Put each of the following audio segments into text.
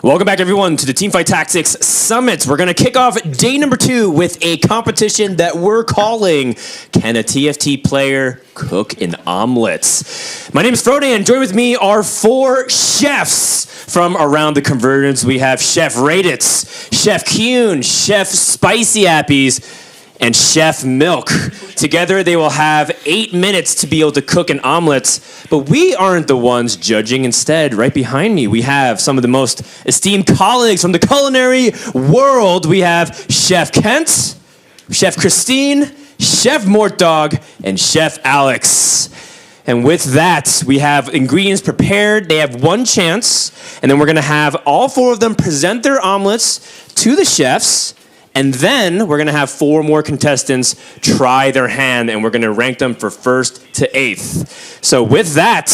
Welcome back, everyone, to the Teamfight Tactics Summit. We're going to kick off day number 2 with a competition that we're calling Can a TFT Player Cook an Omelette? My name is Frode, and join with me are 4 chefs from around the convergence. We have Chef Raditz, Chef Kuhn, Chef Spicy Appies, and Chef Milk. Together, they will have 8 minutes to be able to cook an omelet. But we aren't the ones judging. Instead, right behind me, we have some of the most esteemed colleagues from the culinary world. We have Chef Kent, Chef Christine, Chef Mortdog, and Chef Alex. And with that, we have ingredients prepared. They have 1 chance. And then we're going to have all 4 of them present their omelets to the chefs. And then we're going to have 4 more contestants try their hand, and we're going to rank them for 1st to 8th. So with that,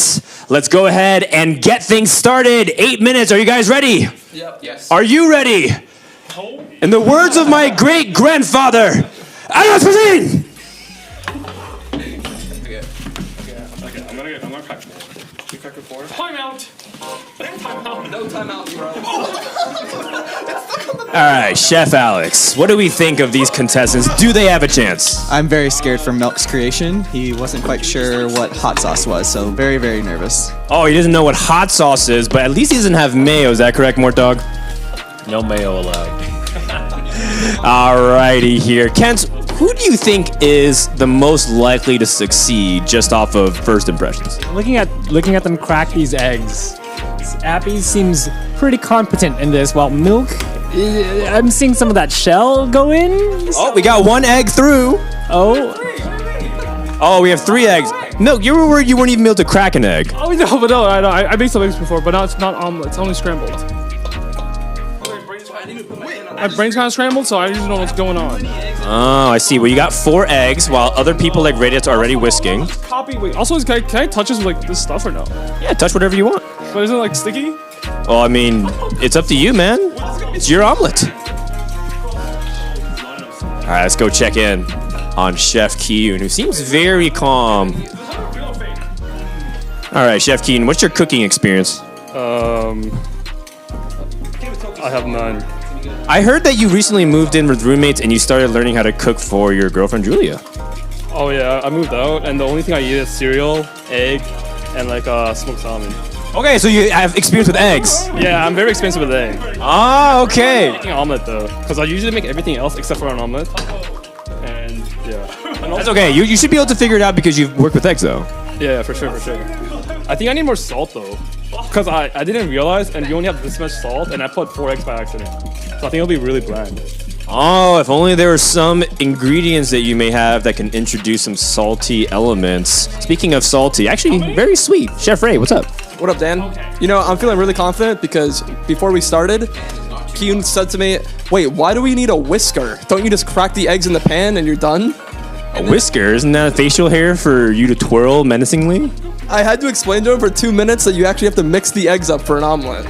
let's go ahead and get things started. 8 minutes. Are you guys ready? Yep. Yes. Are you ready? No. In the words of my great-grandfather, Alex Cuisine! Okay, I'm gonna crack 4. You crack it 4? Timeout! No timeout, bro. All right, Chef Alex, what do we think of these contestants? Do they have a chance? I'm very scared for Milk's creation. He wasn't quite sure what hot sauce was, so very, very nervous. Oh, he doesn't know what hot sauce is, but at least he doesn't have mayo. Is that correct, Mortdog? No mayo allowed. Alrighty here. Kent, who do you think is the most likely to succeed just off of first impressions? Looking at them crack these eggs, Appy seems pretty competent in this, while Milk, I'm seeing some of that shell go in. Oh, we got 1 egg through. Oh, we have 3 eggs. Milk, you were worried you weren't even able to crack an egg. Oh, no, but no, I made some eggs before, but now it's not omelet, it's only scrambled. My brain's kind of scrambled, so I usually know what's going on. Oh, I see. Well, you got 4 eggs, while other people like Raditz are already whisking. Wait, also, can I touch this with like this stuff or no? Yeah, touch whatever you want. But isn't it like sticky? Well, I mean, it's up to you, man. It's your omelet. All right, let's go check in on Chef Kuhn, who seems very calm. All right, Chef Kuhn, what's your cooking experience? I have none. I heard that you recently moved in with roommates and you started learning how to cook for your girlfriend, Julia. Oh yeah, I moved out, and the only thing I eat is cereal, egg, and like smoked salmon. Okay, so you have experience with eggs. Yeah, I'm very expensive with egg. Ah, okay. Making an omelet though, because I usually make everything else except for an omelet. And yeah. And That's okay. You should be able to figure it out because you've worked with eggs, though. Yeah, for sure. I think I need more salt though, because I didn't realize, and you only have this much salt, and I put 4 eggs by accident. So I think it'll be really bland. Oh, if only there were some ingredients that you may have that can introduce some salty elements. Speaking of salty, actually very sweet. Chef Ray, what's up? What up, Dan? You know, I'm feeling really confident because before we started, Kuhn said to me, "Wait, why do we need a whisker? Don't you just crack the eggs in the pan and you're done?" A whisker? Isn't that facial hair for you to twirl menacingly? I had to explain to him for 2 minutes that you actually have to mix the eggs up for an omelet.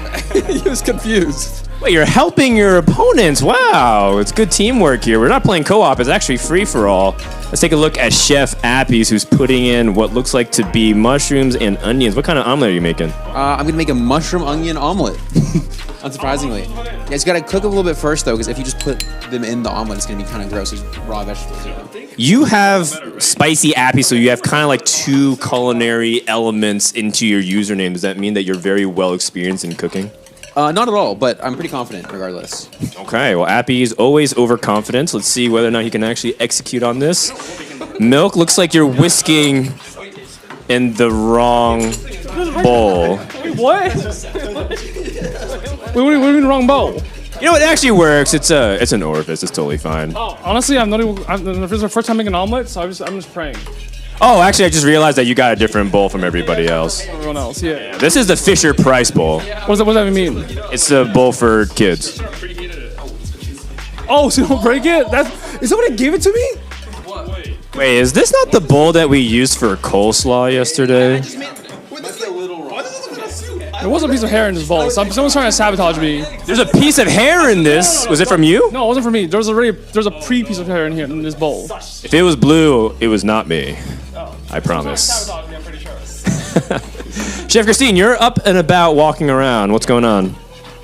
He was confused. Wait, you're helping your opponents. Wow, it's good teamwork here. We're not playing co-op. It's actually free-for-all. Let's take a look at Chef Appies, who's putting in what looks like to be mushrooms and onions. What kind of omelet are you making? I'm gonna make a mushroom onion omelet. Unsurprisingly. Yeah, it's gotta cook a little bit first though, because if you just put them in the omelet, it's gonna be kind of gross. It's raw vegetables. You have Spicy Appies, so you have kind of like 2 culinary elements into your username. Does that mean that you're very well experienced in cooking? Not at all, but I'm pretty confident regardless. Okay, well, Appy is always overconfident. Let's see whether or not he can actually execute on this. Milk, looks like you're whisking in the wrong bowl. Wait, what? What do you mean wrong bowl? You know, it actually works. It's an orifice. It's totally fine. Oh, honestly, this is my first time making an omelet, so I'm just praying. Oh, actually, I just realized that you got a different bowl from everybody else. Everyone else, yeah. This is the Fisher Price bowl. What does that mean? It's a bowl for kids. Oh, so you don't break it? Is somebody gave it to me? Wait, is this not the bowl that we used for coleslaw yesterday? There was a piece of hair in this bowl. Someone's trying to sabotage me. There's a piece of hair in this. Was it from you? No, it wasn't for me. There's a pre-piece of hair in here in this bowl. If it was blue, it was not me. I promise. Sabotage me, I'm pretty sure. Chef Christine, you're up and about walking around. What's going on?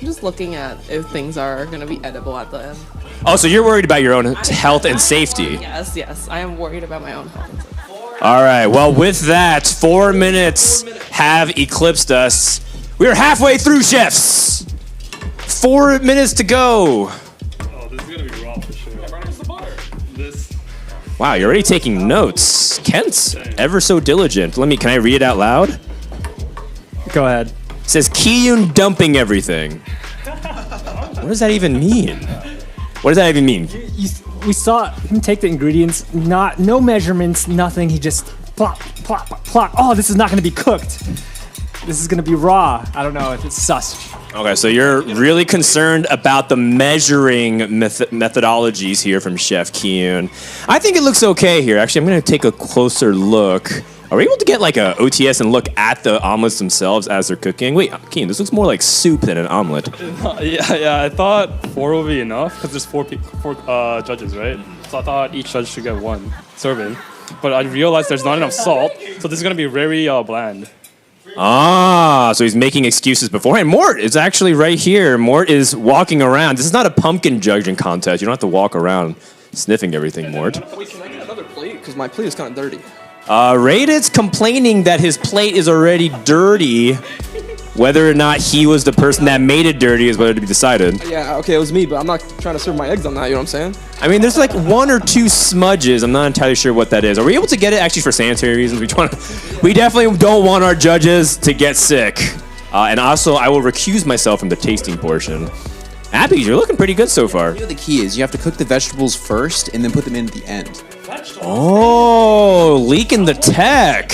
just looking at if things are going to be edible at the end. Oh, so you're worried about your own health and safety. Yes, I am worried about my own health and safety. All right, well, with that, 4 minutes have eclipsed us. We are halfway through, chefs. 4 minutes to go. Oh, this is gonna be raw for sure. This. Wow, you're already taking notes. Kent's ever so diligent. Can I read it out loud? Go ahead. It says Kiyun dumping everything. What does that even mean? What does that even mean? We saw him take the ingredients, no measurements, nothing. He just plop, plop, plop. Oh, this is not going to be cooked. This is going to be raw. I don't know if it's sus. Okay, so you're really concerned about the measuring methodologies here from Chef Kiyun. I think it looks okay here. Actually, I'm going to take a closer look. Are we able to get like a OTS and look at the omelets themselves as they're cooking? Wait, Kiyun, this looks more like soup than an omelet. Yeah. I thought 4 would be enough because there's four judges, right? So I thought each judge should get 1 serving. But I realized there's not enough salt, so this is gonna be very bland. Ah, so he's making excuses beforehand. Mort is actually right here. Mort is walking around. This is not a pumpkin judging contest. You don't have to walk around sniffing everything, Mort. Wait, can I get another plate? Because my plate is kind of dirty. Raidit's complaining that his plate is already dirty. Whether or not he was the person that made it dirty is whether to be decided. Yeah, okay, it was me, but I'm not trying to serve my eggs on that, you know what I'm saying? I mean, there's like 1 or 2 smudges. I'm not entirely sure what that is. Are we able to get it actually for sanitary reasons? We definitely don't want our judges to get sick. And also, I will recuse myself from the tasting portion. Abby, you're looking pretty good so far. You know the key is you have to cook the vegetables first and then put them in at the end. Oh, leaking the tech.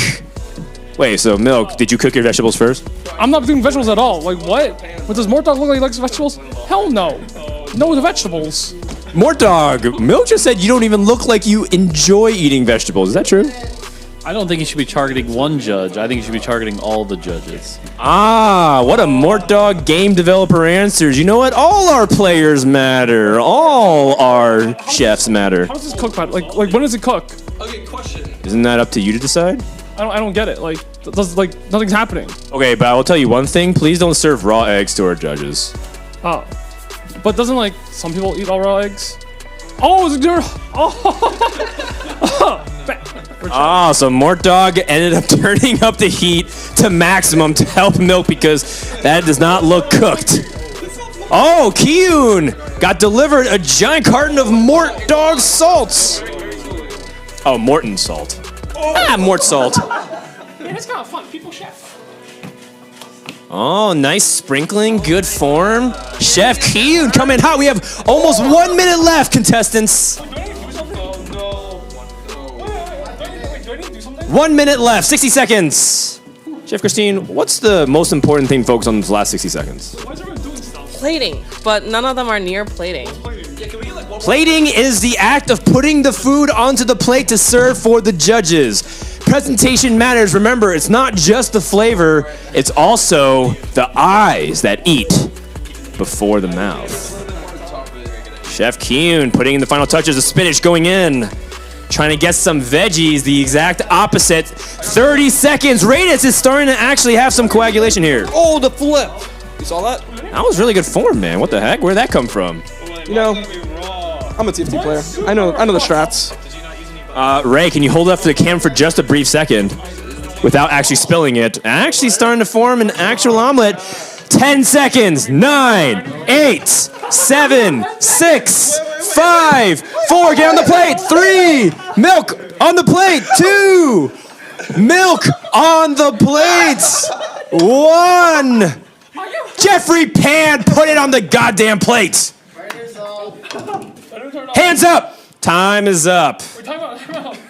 Wait, so Milk, did you cook your vegetables first? I'm not doing vegetables at all. Like, what? But does Mortdog look like he likes vegetables? Hell no. No, the vegetables. Mortdog, Milk just said you don't even look like you enjoy eating vegetables. Is that true? I don't think you should be targeting one judge. I think you should be targeting all the judges. Ah, what a Mortdog game developer answers. You know what? All our players matter. All our chefs matter. How does this cook matter? Like when does it cook? Okay, question. Isn't that up to you to decide? I don't get it. Like, nothing's happening. Okay, but I will tell you one thing. Please don't serve raw eggs to our judges. Oh. But doesn't, like, some people eat all raw eggs? Oh, is it there? Oh. Ah, so Mortdog ended up turning up the heat to maximum to help Milk because that does not look cooked. Oh, Kiyun got delivered a giant carton of Mortdog salts. Oh, Morton salt. Ah, Mort salt. Man, it's kind of fun. People chef. Oh, nice sprinkling, good form. Chef Kiyun coming hot. We have almost 1 minute left, contestants. 1 minute left, 60 seconds. Chef Christine, what's the most important thing to focus on in the last 60 seconds? Plating, but none of them are near plating. Plating is the act of putting the food onto the plate to serve for the judges. Presentation matters. Remember, it's not just the flavor, it's also the eyes that eat before the mouth. Chef Kiyun putting in the final touches, the spinach going in. Trying to get some veggies, the exact opposite. 30 seconds. Raditz is starting to actually have some coagulation here. Oh, the flip. You saw that? That was really good form, man. What the heck? Where'd that come from? You know, I'm a TFT player. I know the strats. Ray, can you hold up to the cam for just a brief second without actually spilling it? Actually starting to form an actual omelet. 10 seconds. 9, 8, 7, 6, 5, 4. Get on the plate. 3. Milk on the plate. 2. Milk on the plates. 1. Jeffrey Pan, put it on the goddamn plate. Hands up. Time is up.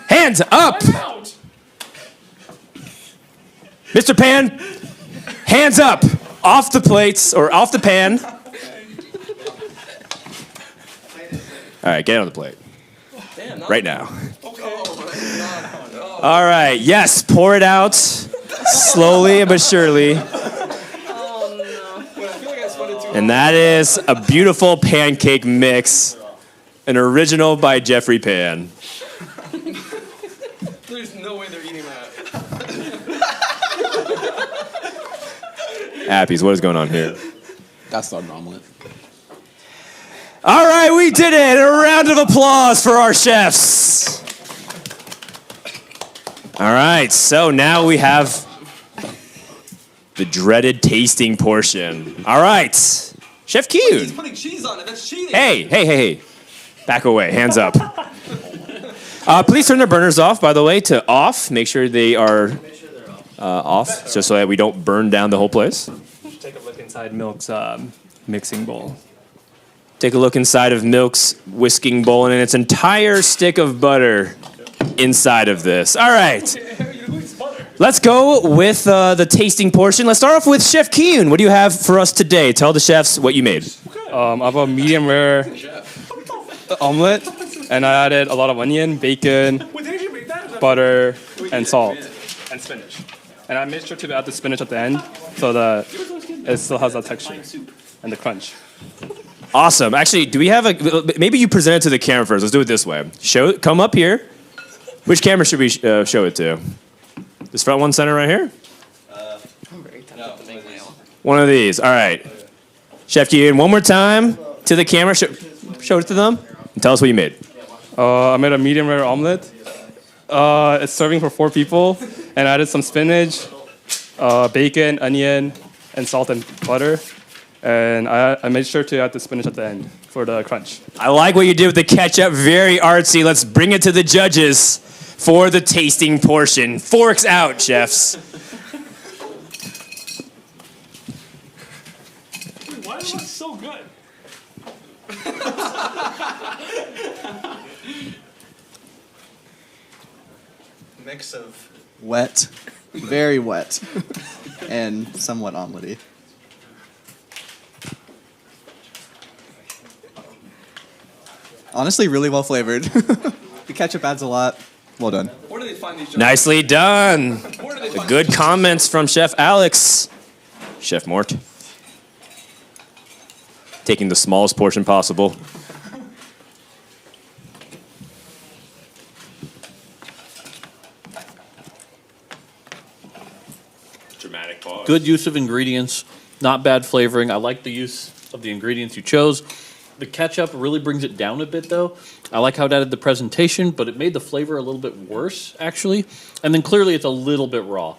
Hands up. Mr. Pan, hands up. Off the plates, or off the pan. All right, get on the plate. Right now. All right, yes, pour it out. Slowly but surely. And that is a beautiful pancake mix. An original by Jeffrey Pan. There's no way they're eating that. Appies, what is going on here? That's not an omelet. All right, we did it. A round of applause for our chefs. All right, so now we have the dreaded tasting portion. All right, Chef Kyun. putting cheese on it. That's cheating. Hey. Back away, hands up. Please turn the burners off, by the way, to off. Make sure they are off, just so that we don't burn down the whole place. Take a look inside Milk's mixing bowl. Take a look inside of Milk's whisking bowl and its entire stick of butter inside of this. All right. Let's go with the tasting portion. Let's start off with Chef Kyun. What do you have for us today? Tell the chefs what you made. I have a medium rare omelet, and I added a lot of onion, bacon, butter, and salt, and spinach. And I made sure to add the spinach at the end so that it still has that texture and the crunch. Awesome. Actually, do we have maybe you present it to the camera first. Let's do it this way. Come up here. Which camera should we show it to? This front one center right here? One of these. All right. Chef Kyun, one more time to the camera. Show it to them and tell us what you made. I made a medium rare omelet. It's serving for 4 people, and I added some spinach, bacon, onion, and salt and butter. And I made sure to add the spinach at the end for the crunch. I like what you did with the ketchup. Very artsy. Let's bring it to the judges for the tasting portion. Forks out, chefs. Why is it so good? Mix of wet, very wet, and somewhat omelette-y. Honestly, really well flavored. The ketchup adds a lot. Well done. Where do they find these? Nicely done. Where do they The find good comments from Chef Alex. Chef Mort. Taking the smallest portion possible. Dramatic pause. Good use of ingredients, not bad flavoring. I like the use of the ingredients you chose. The ketchup really brings it down a bit, though. I like how it added the presentation, but it made the flavor a little bit worse, actually. And then clearly it's a little bit raw.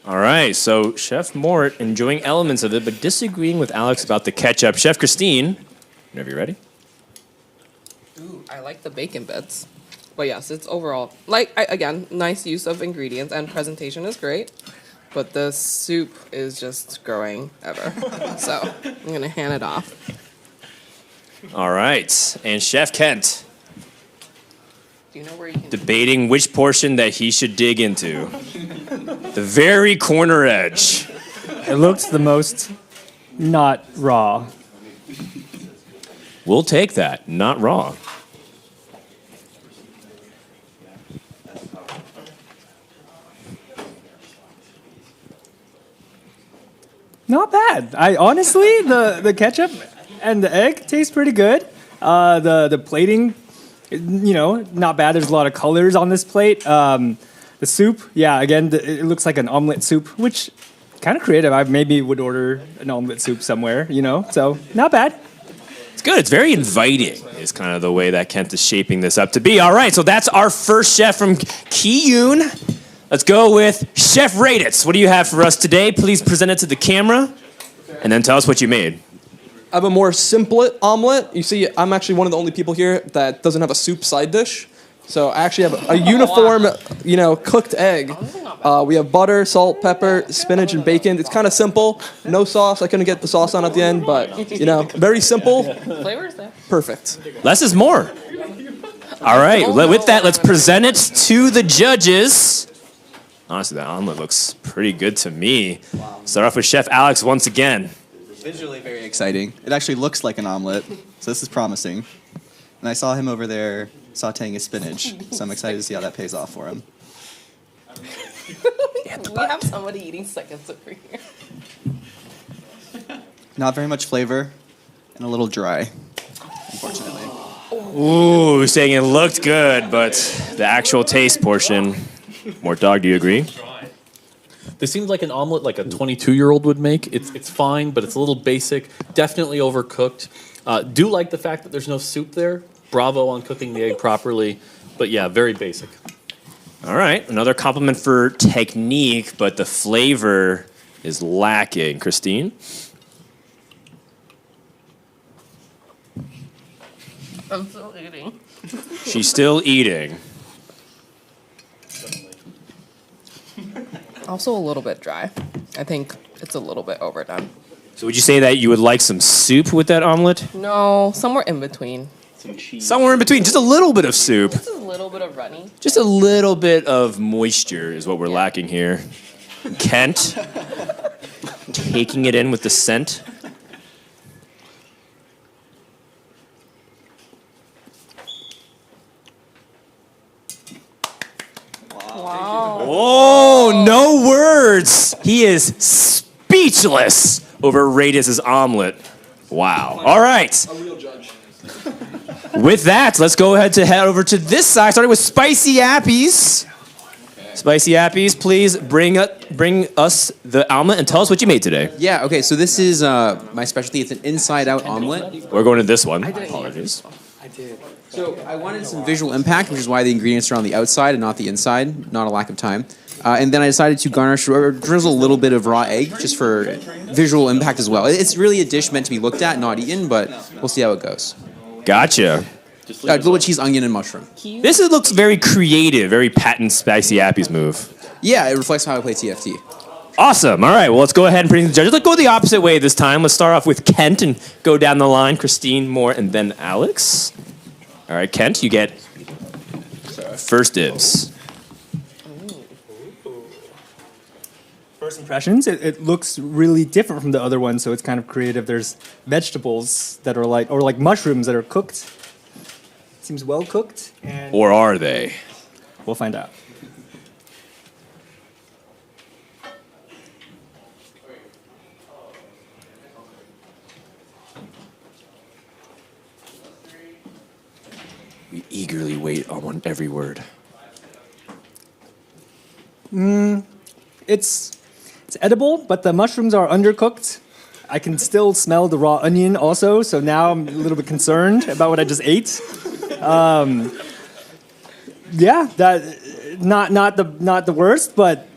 All right, so Chef Mort enjoying elements of it, but disagreeing with Alex about the ketchup. Chef Christine, whenever you're ready. Ooh, I like the bacon bits. But yes, it's overall, again, nice use of ingredients and presentation is great. But the soup is just growing ever. So I'm going to hand it off. All right, and Chef Kent Do you know where you can... debating which portion that he should dig into. The very corner edge. It looks the most not raw. We'll take that, not raw. Not bad. I honestly, the ketchup and the egg taste pretty good. The plating, not bad. There's a lot of colors on this plate. The soup, yeah, again, it looks like an omelet soup, which kind of creative. I maybe would order an omelet soup somewhere, so not bad. It's good. It's very inviting is kind of the way that Kent is shaping this up to be. All right, so that's our first chef from Kyun. Let's go with Chef Raditz. What do you have for us today? Please present it to the camera, and then tell us what you made. I have a more simple omelet. You see, I'm actually one of the only people here that doesn't have a soup side dish. So I actually have a uniform, cooked egg. We have butter, salt, pepper, spinach, and bacon. It's kind of simple. No sauce. I couldn't get the sauce on at the end, but, very simple. Flavor is there. Perfect. Less is more. All right, with that, let's present it to the judges. Honestly, that omelet looks pretty good to me. Start off with Chef Alex once again. Visually very exciting. It actually looks like an omelet, so this is promising. And I saw him over there sauteing his spinach, so I'm excited to see how that pays off for him. We have somebody eating seconds over here. Not very much flavor, and a little dry, unfortunately. Ooh, saying it looked good, but the actual taste portion. Mort Dog, do you agree? This seems like an omelet like a 22-year-old would make. It's fine, but it's a little basic. Definitely overcooked. Do like the fact that there's no soup there. Bravo on cooking the egg properly. But yeah, very basic. All right, another compliment for technique, but the flavor is lacking. Christine? I'm still eating. She's still eating. Also a little bit dry. I think it's a little bit overdone. So would you say that you would like some soup with that omelet? No, somewhere in between. Somewhere in between, just a little bit of soup. Just a little bit of runny. Just a little bit of moisture is what we're lacking here. Kent, taking it in with the scent. Wow. Oh, no words. He is speechless over Radius's omelet. Wow. All right. A real judge. With that, let's go ahead to head over to this side, starting with Spicy Appies. Spicy Appies, please bring us the omelet and tell us what you made today. Yeah, okay, so this is my specialty. It's an inside-out omelet. We're going to this one. Apologies. So I wanted some visual impact, which is why the ingredients are on the outside and not the inside, not a lack of time. And then I decided to garnish or drizzle a little bit of raw egg just for visual impact as well. It's really a dish meant to be looked at, not eaten, but we'll see how it goes. Gotcha. A little bit cheese, onion, and mushroom. Looks very creative, very patent Spicy Appies move. Yeah, it reflects how I play TFT. Awesome. All right, well, let's go ahead and bring the judges. Let's go the opposite way this time. Let's start off with Kent and go down the line. Christine, Moore, and then Alex. All right, Kent, you get first dibs. First impressions, it looks really different from the other one, so it's kind of creative. There's vegetables that are like mushrooms that are cooked. Seems well cooked. And Or are they? we'll find out. We eagerly wait on every word. It's edible, but the mushrooms are undercooked. I can still smell the raw onion also, so now I'm a little bit concerned about what I just ate. Yeah, that not the worst, but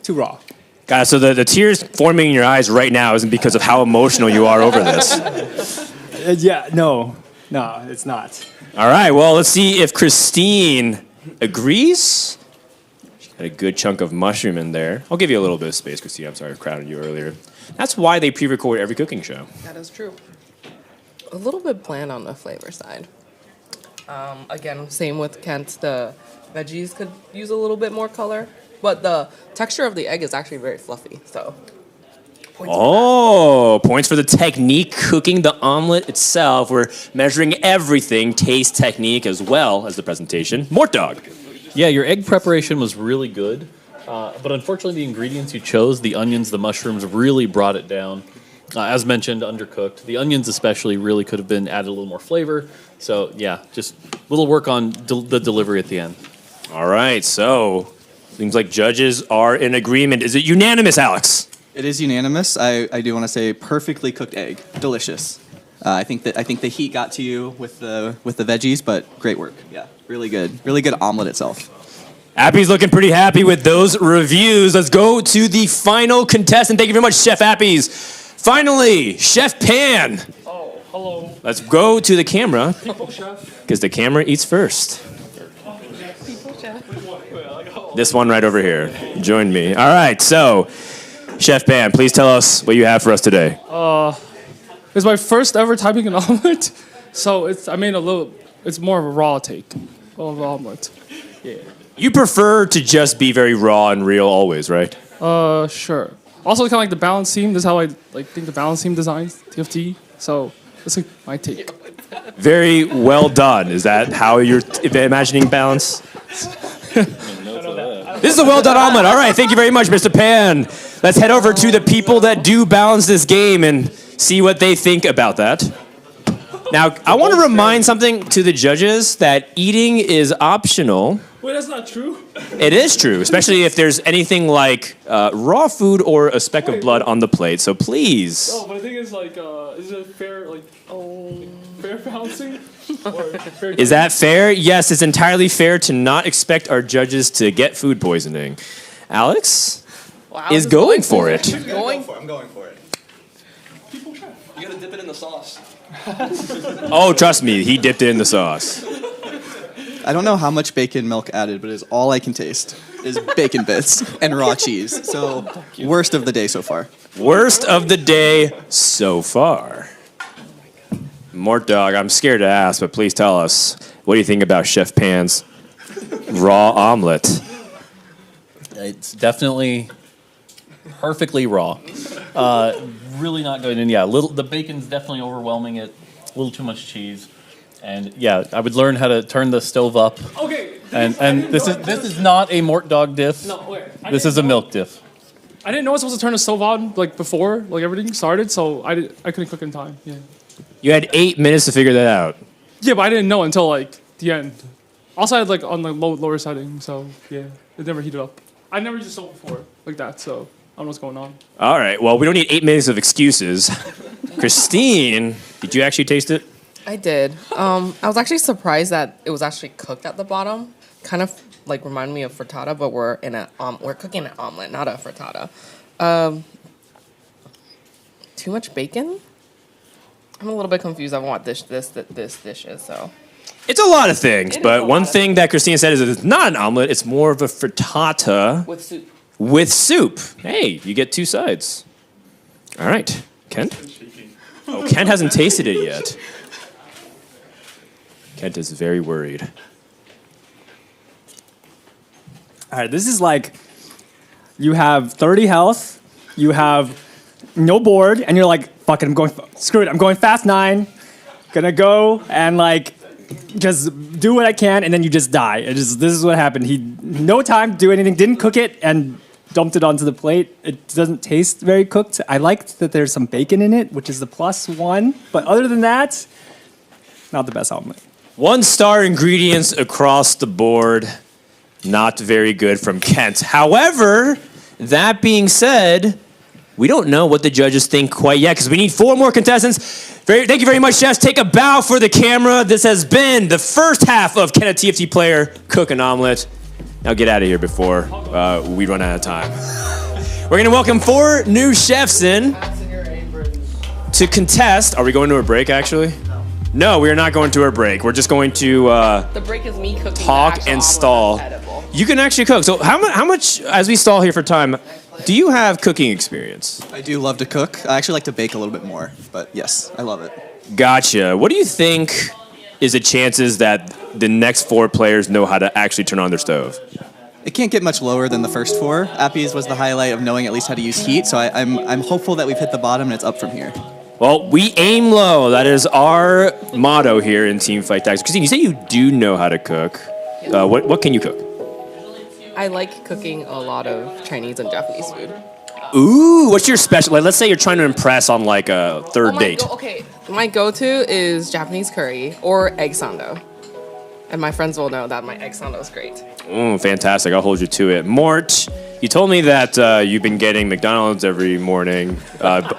too raw. Guys, so the tears forming in your eyes right now isn't because of how emotional you are over this. Yeah, no, it's not. All right, well, let's see if Christine agrees. She got a good chunk of mushroom in there. I'll give you a little bit of space, Christine. I'm sorry I crowded you earlier. That's why they pre-record every cooking show. That is true. A little bit bland on the flavor side. Again, same with Kent. The veggies could use a little bit more color, but the texture of the egg is actually very fluffy. So, Points for the technique cooking the omelet itself. We're measuring everything, taste, technique, as well as the presentation. Mort Dog. Yeah, your egg preparation was really good. But unfortunately, the ingredients you chose, the onions, the mushrooms, really brought it down. As mentioned, undercooked. The onions especially really could have been added a little more flavor. So, yeah, just a little work on the delivery at the end. All right, so seems like judges are in agreement. Is it unanimous, Alex? It is unanimous. I do want to say perfectly cooked egg, delicious. I think the heat got to you with the veggies, but great work. Yeah, really good omelet itself. Appy's looking pretty happy with those reviews. Let's go to the final contestant. Thank you very much, Chef Appy's. Finally, Chef Pan. Oh, hello. Let's go to the camera Chef. because the camera eats first. This one right over here. Join me. All right, so Chef Pan, please tell us what you have for us today. It's my first ever typing an omelet, so it's more of a raw take of omelet. Yeah. You prefer to just be very raw and real always, right? Sure. Also, kind of like the balance theme. This is how I think the balance theme designs TFT. So that's like my take. Very well done. Is that how you're imagining balance? This is a well done omelet. All right, thank you very much, Mr. Pan. Let's head over to the people that do balance this game and see what they think about that. Now, I want to remind something to the judges that eating is optional. Wait, that's not true. It is true, especially if there's anything like raw food or a speck of blood on the plate. So please. No, but the thing is, like, is it fair, like, fair balancing? Or fair Is that fair? Yes, it's entirely fair to not expect our judges to get food poisoning. Alex Wow, is just going for it. Going. I'm going for it. You gotta dip it in the sauce. Oh, trust me, he dipped it in the sauce. I don't know how much bacon milk added, but it's all I can taste is bacon bits and raw cheese. So worst of the day so far. Worst of the day so far. Mort Dog, I'm scared to ask, but please tell us, what do you think about Chef Pan's raw omelet? It's definitely perfectly raw. Really not good. And yeah, the bacon's definitely overwhelming it. A little too much cheese. And yeah, I would learn how to turn the stove up. Okay. And this is not a Mort Dog diff. No, wait. This is a milk diff. I didn't know I was supposed to turn the stove on, like, before, like, everything started, so I couldn't cook in time, yeah. You had 8 minutes to figure that out. Yeah, but I didn't know until, like, the end. Also, I had, like, on the lower setting, so, yeah. It never heated up. I never used a stove before, like that, so I don't know what's going on. All right, well, we don't need 8 minutes of excuses. Christine, did you actually taste it? I did. I was actually surprised that it was actually cooked at the bottom. Kind of like reminded me of frittata, but we're cooking an omelet, not a frittata. Too much bacon? I'm a little bit confused on what this dish is. So It's a lot of things, It is but a one lot of thing that Christine said is that it's not an omelet, it's more of a frittata with soup. with soup. Hey, you get 2 sides. All right, Kent? Oh, Kent hasn't tasted it yet. Kent is very worried. All right, this is like you have 30 health, you have no board, and you're like, fuck it, screw it, I'm going fast 9, gonna go and like just do what I can, and then you just die. This is what happened. He no time to do anything, didn't cook it, and dumped it onto the plate. It doesn't taste very cooked. I liked that there's some bacon in it, which is the +1, but other than that, not the best omelet. 1-star ingredients across the board. Not very good from Kent. However, that being said, we don't know what the judges think quite yet because we need 4 more contestants. Thank you very much, chefs. Take a bow for the camera. This has been the first half of Can a TFT Player Cook an Omelet? Now get out of here before we run out of time. We're going to welcome 4 new chefs in to contest. Are we going to a break, actually? No, we are not going to a break. We're just going to The break is me cooking. talk and stall. You can actually cook. So how much, as we stall here for time, do you have cooking experience? I do love to cook. I actually like to bake a little bit more, but yes, I love it. Gotcha. What do you think is the chances that the next 4 players know how to actually turn on their stove? It can't get much lower than the first 4. Appy's was the highlight of knowing at least how to use heat, so I'm hopeful that we've hit the bottom and it's up from here. Well, we aim low. That is our motto here in Teamfight Tactics. Christine, you say you do know how to cook. What can you cook? I like cooking a lot of Chinese and Japanese food. Ooh, what's your special? Like, let's say you're trying to impress on like a third date. My go-to is Japanese curry or egg sando. And my friends will know that my egg sando is great. Fantastic. I'll hold you to it. Mort, you told me that you've been getting McDonald's every morning,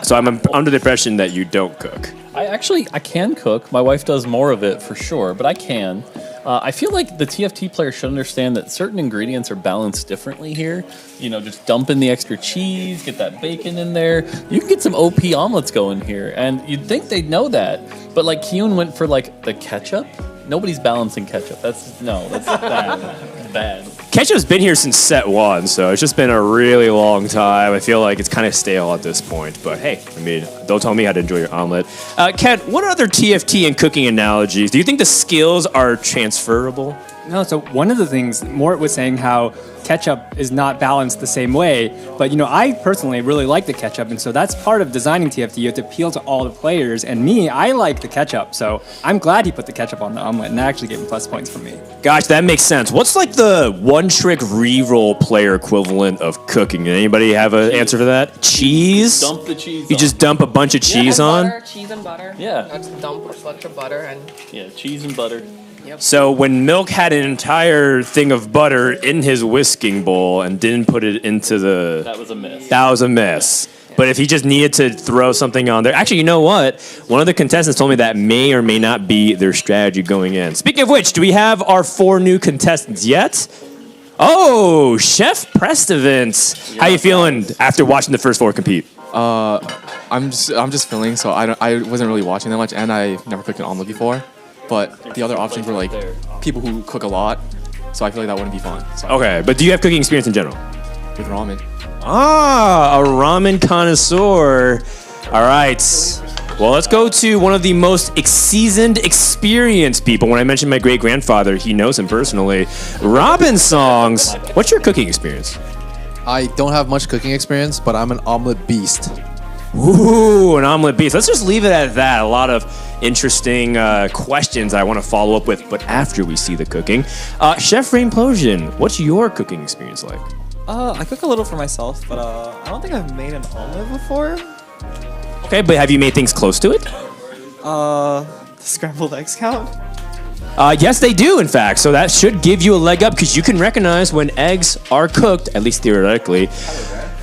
so I'm under the impression that you don't cook. I can cook. My wife does more of it for sure, but I can. I feel like the TFT player should understand that certain ingredients are balanced differently here. You know, just dump in the extra cheese, get that bacon in there. You can get some OP omelets going here, and you'd think they'd know that. But like Kyun went for like the ketchup. Nobody's balancing ketchup. That's bad. Bad. Ketchup's been here since set 1, so it's just been a really long time. I feel like it's kind of stale at this point. But hey, I mean, don't tell me how to enjoy your omelet. Kent, what other TFT and cooking analogies? Do you think the skills are transferable? No, so one of the things Mort was saying how ketchup is not balanced the same way, but I personally really like the ketchup, and so that's part of designing TFT. You have to appeal to all the players, and me, I like the ketchup, so I'm glad he put the ketchup on the omelet, and that actually gave him plus points for me. Gosh, that makes sense. What's like the one-trick reroll player equivalent of cooking? Did anybody have an answer for that? Cheese? Dump the cheese. You just dump a bunch of cheese on? Cheese and butter. Yeah. I just dump a bunch of butter and. Yeah, cheese and butter. So when Milk had an entire thing of butter in his whisking bowl and didn't put it into the... That was a miss. That was a miss. But if he just needed to throw something on there... Actually, you know what? One of the contestants told me that may or may not be their strategy going in. Speaking of which, do we have our 4 new contestants yet? Oh, Chef Prestovance. How you feeling after watching the first 4 compete? I'm just feeling, so I wasn't really watching that much, and I never cooked an omelet before. But the other options were like people who cook a lot, so I feel like that wouldn't be fun. So Okay, but do you have cooking experience in general? with ramen. Ah, a ramen connoisseur. All right. Well, let's go to one of the most seasoned, experienced people. When I mentioned my great-grandfather, he knows him personally. Robin Songs, what's your cooking experience? I don't have much cooking experience, but I'm an omelet beast. Ooh, an omelet beast. Let's just leave it at that. A lot of interesting questions I want to follow up with, but after we see the cooking. Chef Rainplosion, what's your cooking experience like? I cook a little for myself, but I don't think I've made an omelet before. Okay, but have you made things close to it? Scrambled eggs count? Yes, they do, in fact. So that should give you a leg up because you can recognize when eggs are cooked, at least theoretically.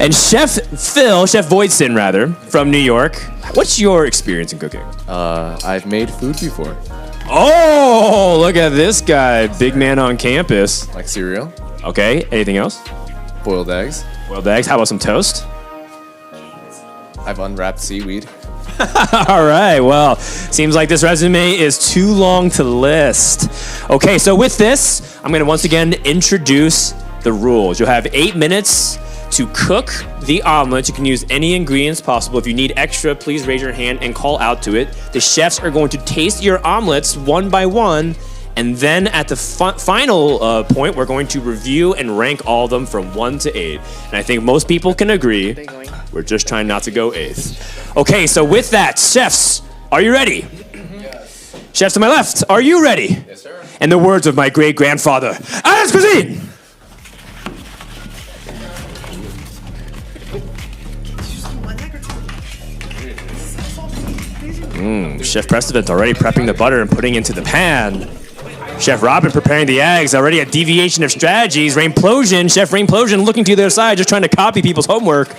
And Chef Voidson, rather, from New York, what's your experience in cooking? I've made food before, Oh, look at this guy, big man on campus. like cereal, Okay, anything else? boiled eggs. Boiled eggs, how about some toast? I've unwrapped seaweed. All right, well, seems like this resume is too long to list. Okay, so with this, I'm going to once again introduce the rules. You'll have 8 minutes to cook the omelet. You can use any ingredients possible. If you need extra, please raise your hand and call out to it. The chefs are going to taste your omelets one by one, and then at the final point, we're going to review and rank all of them from 1 to 8. And I think most people can agree we're just trying not to go 8th. Okay, so with that, chefs, are you ready? Yes. Chefs to my left, are you ready? Yes, sir. In the words of my great-grandfather, Alice Cuisine! Chef Prestovance already prepping the butter and putting into the pan. Chef Robin preparing the eggs, already a deviation of strategies. Chef Rainplosion looking to their side, just trying to copy people's homework.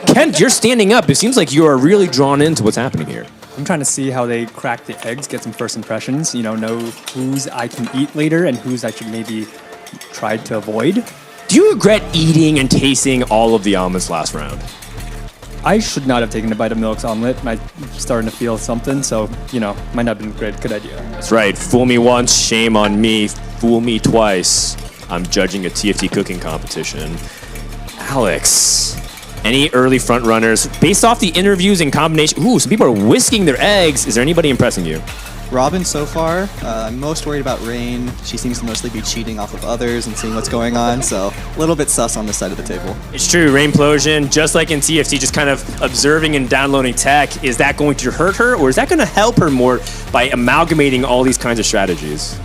Kent, you're standing up. It seems like you are really drawn into what's happening here. I'm trying to see how they crack the eggs, get some first impressions, know whose I can eat later and whose I should maybe try to avoid. Do you regret eating and tasting all of the omelets last round? I should not have taken a bite of Milk's omelet. I'm starting to feel something, so, might not have been a good idea. That's right. Fool me once, shame on me. Fool me twice. I'm judging a TFT cooking competition. Alex, any early front runners? Based off the interviews and combination, some people are whisking their eggs. Is there anybody impressing you? Robin so far. I'm most worried about Rain. She seems to mostly be cheating off of others and seeing what's going on, so a little bit sus on this side of the table. It's true. Rainplosion, just like in TFT, just kind of observing and downloading tech. Is that going to hurt her, or is that going to help her more by amalgamating all these kinds of strategies?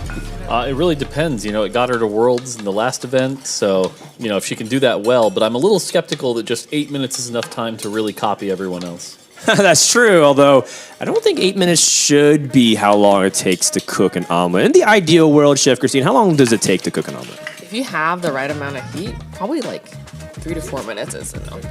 It really depends. It got her to Worlds in the last event, so, if she can do that well. But I'm a little skeptical that just 8 minutes is enough time to really copy everyone else. That's true, although I don't think 8 minutes should be how long it takes to cook an omelet. In the ideal world, Chef Christine, how long does it take to cook an omelet? If you have the right amount of heat, probably like 3 to 4 minutes is enough.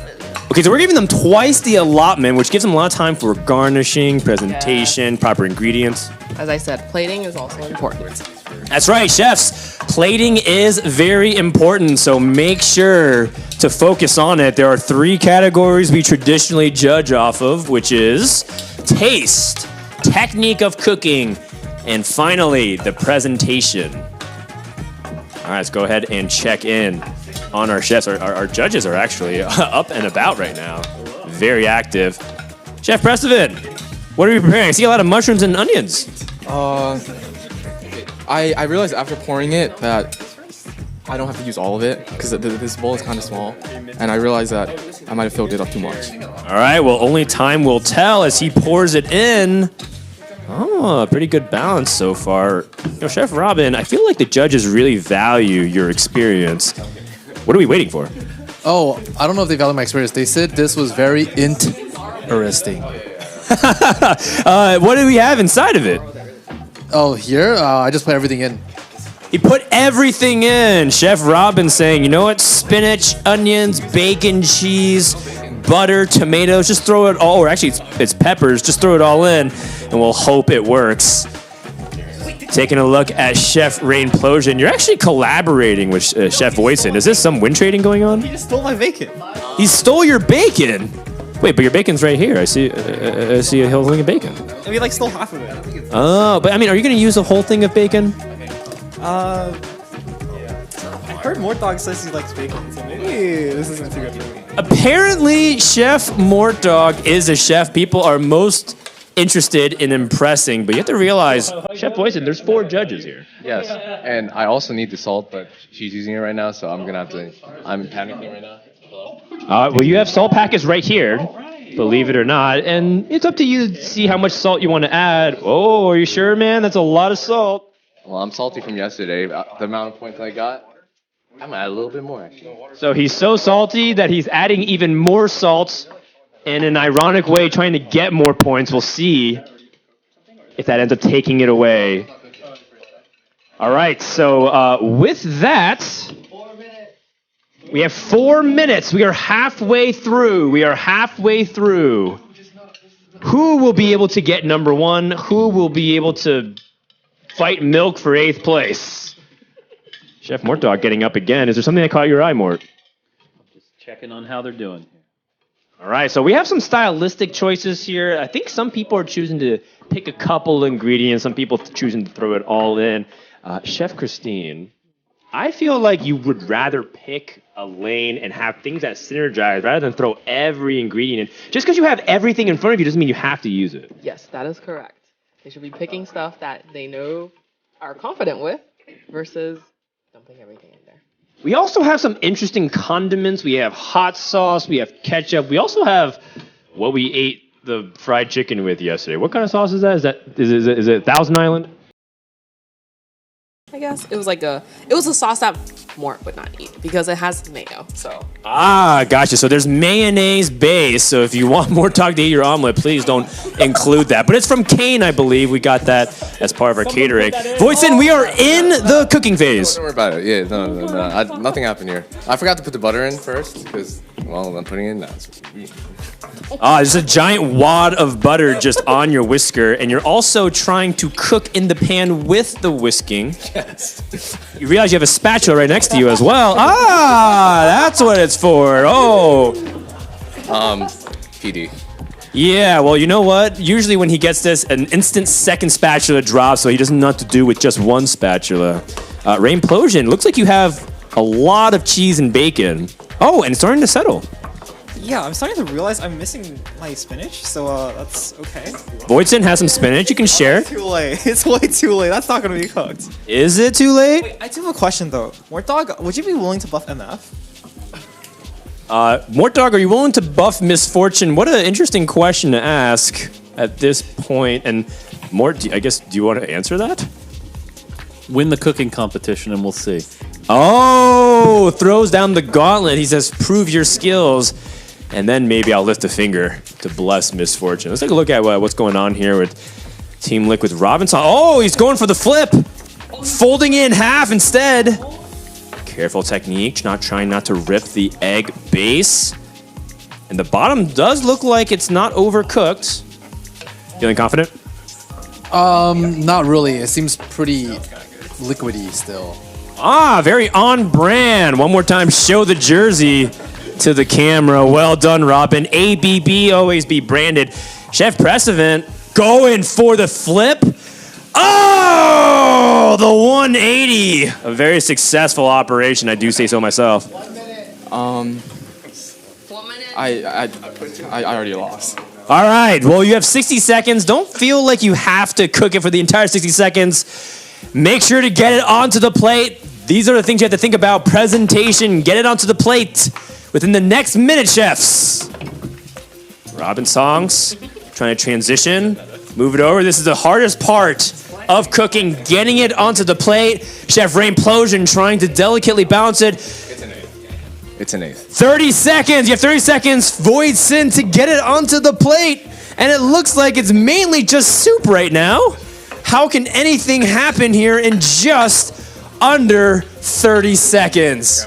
Okay, so we're giving them twice the allotment, which gives them a lot of time for garnishing, presentation, proper ingredients. As I said, plating is also important. That's right, chefs. Plating is very important, so make sure to focus on it. There are 3 categories we traditionally judge off of, which is taste, technique of cooking, and finally, the presentation. All right, let's go ahead and check in on our chefs. Our judges are actually up and about right now. Very active. Chef Prestovance, what are we preparing? I see a lot of mushrooms and onions. I realized after pouring it that I don't have to use all of it because this bowl is kind of small, and I realized that I might have filled it up too much. All right, well, only time will tell as he pours it in. Oh, pretty good balance so far. Chef Robin, I feel like the judges really value your experience. What are we waiting for? Oh, I don't know if they value my experience. They said this was very interesting. What do we have inside of it? Oh, here? I just put everything in. He put everything in. Chef Robin saying, you know what? Spinach, onions, bacon, cheese, butter, tomatoes. Just throw it all, or actually it's peppers. Just throw it all in, and we'll hope it works. Taking a look at Chef Rain Plosion. You're actually collaborating with Chef Voisin. Is this some win trading going on? He just stole my bacon. He stole your bacon? Wait, but your bacon's right here. I see a whole thing of bacon. And we like stole half of it. Oh, but I mean, are you going to use a whole thing of bacon? I heard Mort says he likes bacon, so maybe this isn't too good for me. Apparently, Chef Mortdog is a chef people are most interested in impressing, but you have to realize, Chef Voisin, there's 4 judges here. Yes, and I also need the salt, but she's using it right now, so I'm gonna have to. I'm panicking right now. Well, you have salt packets right here, believe it or not, and it's up to you to see how much salt you want to add. Oh, are you sure, man? That's a lot of salt. Well, I'm salty from yesterday. The amount of points I got, I'm gonna add a little bit more actually. So he's so salty that he's adding even more salt in an ironic way, trying to get more points. We'll see if that ends up taking it away. All right, so with that, we have 4 minutes. We are halfway through. Who will be able to get number 1? Who will be able to fight Milk for 8th place? Chef Mortdog getting up again. Is there something that caught your eye, Mort? Just checking on how they're doing. All right, so we have some stylistic choices here. I think some people are choosing to pick a couple ingredients. Some people choosing to throw it all in. Chef Christine, I feel like you would rather pick a lane and have things that synergize rather than throw every ingredient in. Just because you have everything in front of you doesn't mean you have to use it. Yes, that is correct. They should be picking stuff that they know are confident with versus dumping everything in there. We also have some interesting condiments. We have hot sauce. We have ketchup. We also have what we ate the fried chicken with yesterday. What kind of sauce is that? Is it Thousand Island? I guess it was a sauce that Mort would not eat because it has mayo. So Gotcha. So there's mayonnaise base. So if you want more talk to eat your omelet, please don't include that. But it's from Kane, I believe. We got that as part of our catering. Voisin, we are in the cooking phase. Don't worry about it. Yeah, no. Nothing happened here. I forgot to put the butter in first because, well, I'm putting it in now. There's a giant wad of butter just on your whisker, and you're also trying to cook in the pan with the whisking. Yes. You realize you have a spatula right next to you as well. That's what it's for. Oh. PD. Yeah, well, you know what? Usually when he gets this, an instant second spatula drops, so he doesn't know what to do with just one spatula. Rain Plosion, looks like you have a lot of cheese and bacon. Oh, and it's starting to settle. Yeah, I'm starting to realize I'm missing my spinach, so that's okay. Voisin has some spinach. You can share. Too late. It's way too late. That's not gonna be cooked. Is it too late? Wait, I do have a question though. Mortdog, would you be willing to buff MF? Mortdog, are you willing to buff Misfortune? What an interesting question to ask at this point. And Mort, I guess, do you want to answer that? Win the cooking competition and we'll see. Oh, throws down the gauntlet. He says, prove your skills. And then maybe I'll lift a finger to bless Misfortune. Let's take a look at what's going on here with Team Liquid Robinson. Oh, he's going for the flip. Folding in half instead. Careful technique, trying not to rip the egg base. And the bottom does look like it's not overcooked. Feeling confident? Not really. It seems pretty liquidy still. Very on brand. One more time, show the jersey to the camera. Well done, Robin. ABB, always be branded. Chef Precevent going for the flip. Oh, the 180. A very successful operation, I do say so myself. 1 minute. I already lost. All right, well, you have 60 seconds. Don't feel like you have to cook it for the entire 60 seconds. Make sure to get it onto the plate. These are the things you have to think about. Presentation, get it onto the plate within the next minute, chefs. Robin Songs, trying to transition, move it over. This is the hardest part of cooking, getting it onto the plate. Chef Rain Plosion trying to delicately balance it. It's an eighth. 30 seconds. You have 30 seconds. Voisin to get it onto the plate. And it looks like it's mainly just soup right now. How can anything happen here in just under 30 seconds?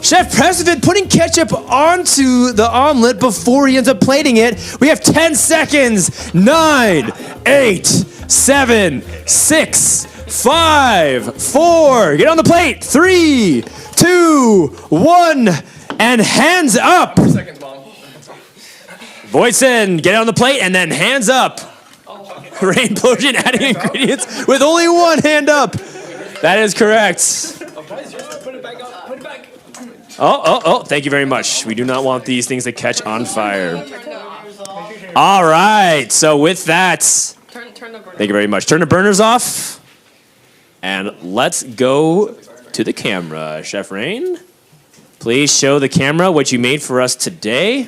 Chef Pressovit putting ketchup onto the omelet before he ends up plating it. We have 10 seconds. 9, 8, 7, 6, 5, 4. Get on the plate. 3, 2, 1. And hands up. Voisin, get on the plate and then hands up. Rain Plosion adding ingredients with only one hand up. That is correct. Oh, thank you very much. We do not want these things to catch on fire. All right, so with that, thank you very much. Turn the burners off, and let's go to the camera. Chef Rain, please show the camera what you made for us today,